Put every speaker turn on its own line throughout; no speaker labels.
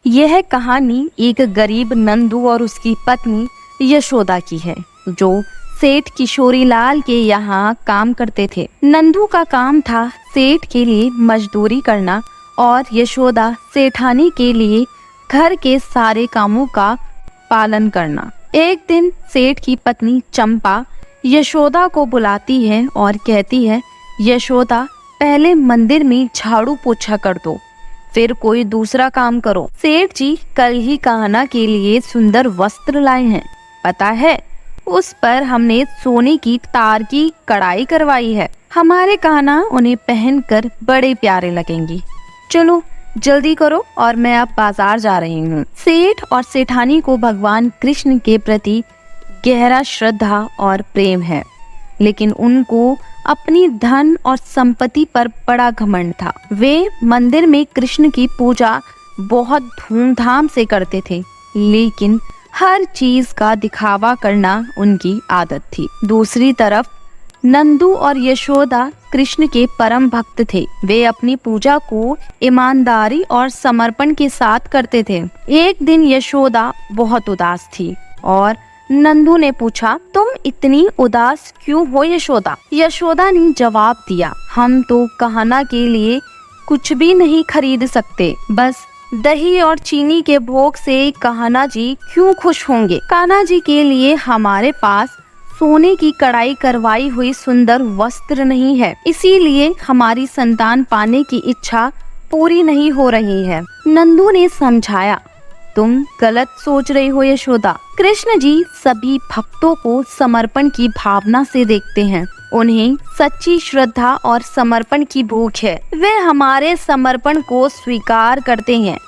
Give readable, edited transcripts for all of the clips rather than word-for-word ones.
यह कहानी एक गरीब नंदू और उसकी पत्नी यशोदा की है, जो सेठ किशोरी लाल के यहाँ काम करते थे। नंदू का काम था सेठ के लिए मजदूरी करना और यशोदा सेठानी के लिए घर के सारे कामों का पालन करना। एक दिन सेठ की पत्नी चंपा यशोदा को बुलाती है और कहती है, यशोदा पहले मंदिर में झाड़ू पोछा कर दो, फिर कोई दूसरा काम करो। सेठ जी कल ही कान्हा के लिए सुंदर वस्त्र लाए हैं, पता है उस पर हमने सोने की तार की कढ़ाई करवाई है। हमारे कान्हा उन्हें पहनकर बड़े प्यारे लगेंगी। चलो जल्दी करो और मैं अब बाजार जा रही हूँ। सेठ और सेठानी को भगवान कृष्ण के प्रति गहरा श्रद्धा और प्रेम है, लेकिन उनको अपनी धन और संपत्ति पर बड़ा घमंड था। वे मंदिर में कृष्ण की पूजा बहुत धूमधाम से करते थे, लेकिन हर चीज का दिखावा करना उनकी आदत थी। दूसरी तरफ नंदू और यशोदा कृष्ण के परम भक्त थे। वे अपनी पूजा को ईमानदारी और समर्पण के साथ करते थे। एक दिन यशोदा बहुत उदास थी और नंदू ने पूछा, तुम इतनी उदास क्यों हो यशोदा? यशोदा ने जवाब दिया, हम तो कान्हा के लिए कुछ भी नहीं खरीद सकते, बस दही और चीनी के भोग से कान्हा जी क्यों खुश होंगे? कान्हा जी के लिए हमारे पास सोने की कढ़ाई करवाई हुई सुंदर वस्त्र नहीं है, इसीलिए हमारी संतान पाने की इच्छा पूरी नहीं हो रही है। नंदू ने समझाया, तुम गलत सोच रही हो यशोदा। कृष्ण जी सभी भक्तों को समर्पण की भावना से देखते हैं। उन्हें सच्ची श्रद्धा और समर्पण की भूख है। वे हमारे समर्पण को स्वीकार करते हैं।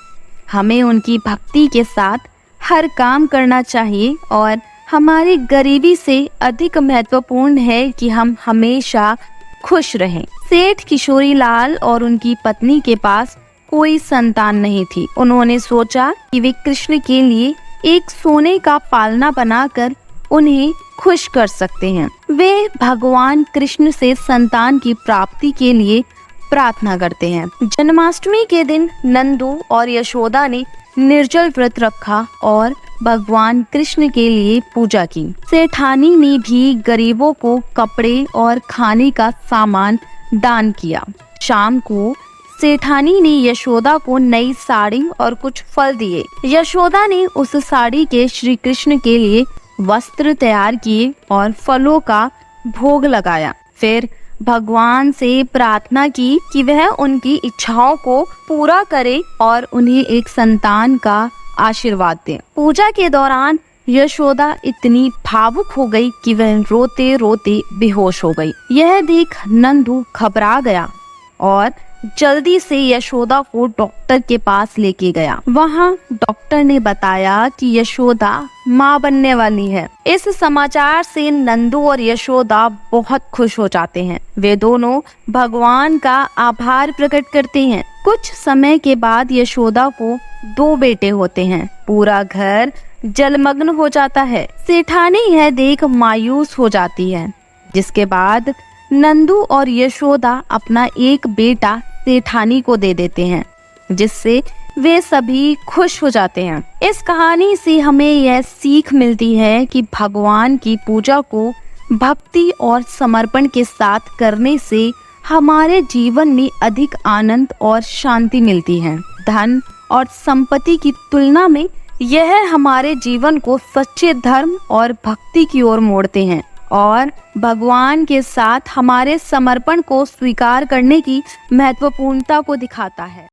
हमें उनकी भक्ति के साथ हर काम करना चाहिए और हमारी गरीबी से अधिक महत्वपूर्ण है कि हम हमेशा खुश रहें। सेठ किशोरी लाल और उनकी पत्नी के पास कोई संतान नहीं थी। उन्होंने सोचा कि वे कृष्ण के लिए एक सोने का पालना बनाकर उन्हें खुश कर सकते हैं। वे भगवान कृष्ण से संतान की प्राप्ति के लिए प्रार्थना करते हैं। जन्माष्टमी के दिन नंदू और यशोदा ने निर्जल व्रत रखा और भगवान कृष्ण के लिए पूजा की। सेठानी ने भी गरीबों को कपड़े और खाने का सामान दान किया। शाम को सेठानी ने यशोदा को नई साड़ी और कुछ फल दिए। यशोदा ने उस साड़ी के श्री कृष्ण के लिए वस्त्र तैयार किए और फलों का भोग लगाया। फिर भगवान से प्रार्थना की कि वह उनकी इच्छाओं को पूरा करे और उन्हें एक संतान का आशीर्वाद दे। पूजा के दौरान यशोदा इतनी भावुक हो गई कि वह रोते रोते बेहोश हो गई। यह देख नंदू घबरा गया और जल्दी से यशोदा को डॉक्टर के पास लेके गया। वहाँ डॉक्टर ने बताया कि यशोदा माँ बनने वाली है। इस समाचार से नंदू और यशोदा बहुत खुश हो जाते हैं। वे दोनों भगवान का आभार प्रकट करते हैं। कुछ समय के बाद यशोदा को 2 बेटे होते हैं। पूरा घर जलमग्न हो जाता है। सेठानी यह देख मायूस हो जाती है, जिसके बाद नंदू और यशोदा अपना एक बेटा सेठानी को दे देते हैं, जिससे वे सभी खुश हो जाते हैं। इस कहानी से हमें यह सीख मिलती है कि भगवान की पूजा को भक्ति और समर्पण के साथ करने से हमारे जीवन में अधिक आनंद और शांति मिलती है। धन और संपत्ति की तुलना में यह हमारे जीवन को सच्चे धर्म और भक्ति की ओर मोड़ते हैं और भगवान के साथ हमारे समर्पण को स्वीकार करने की महत्वपूर्णता को दिखाता है।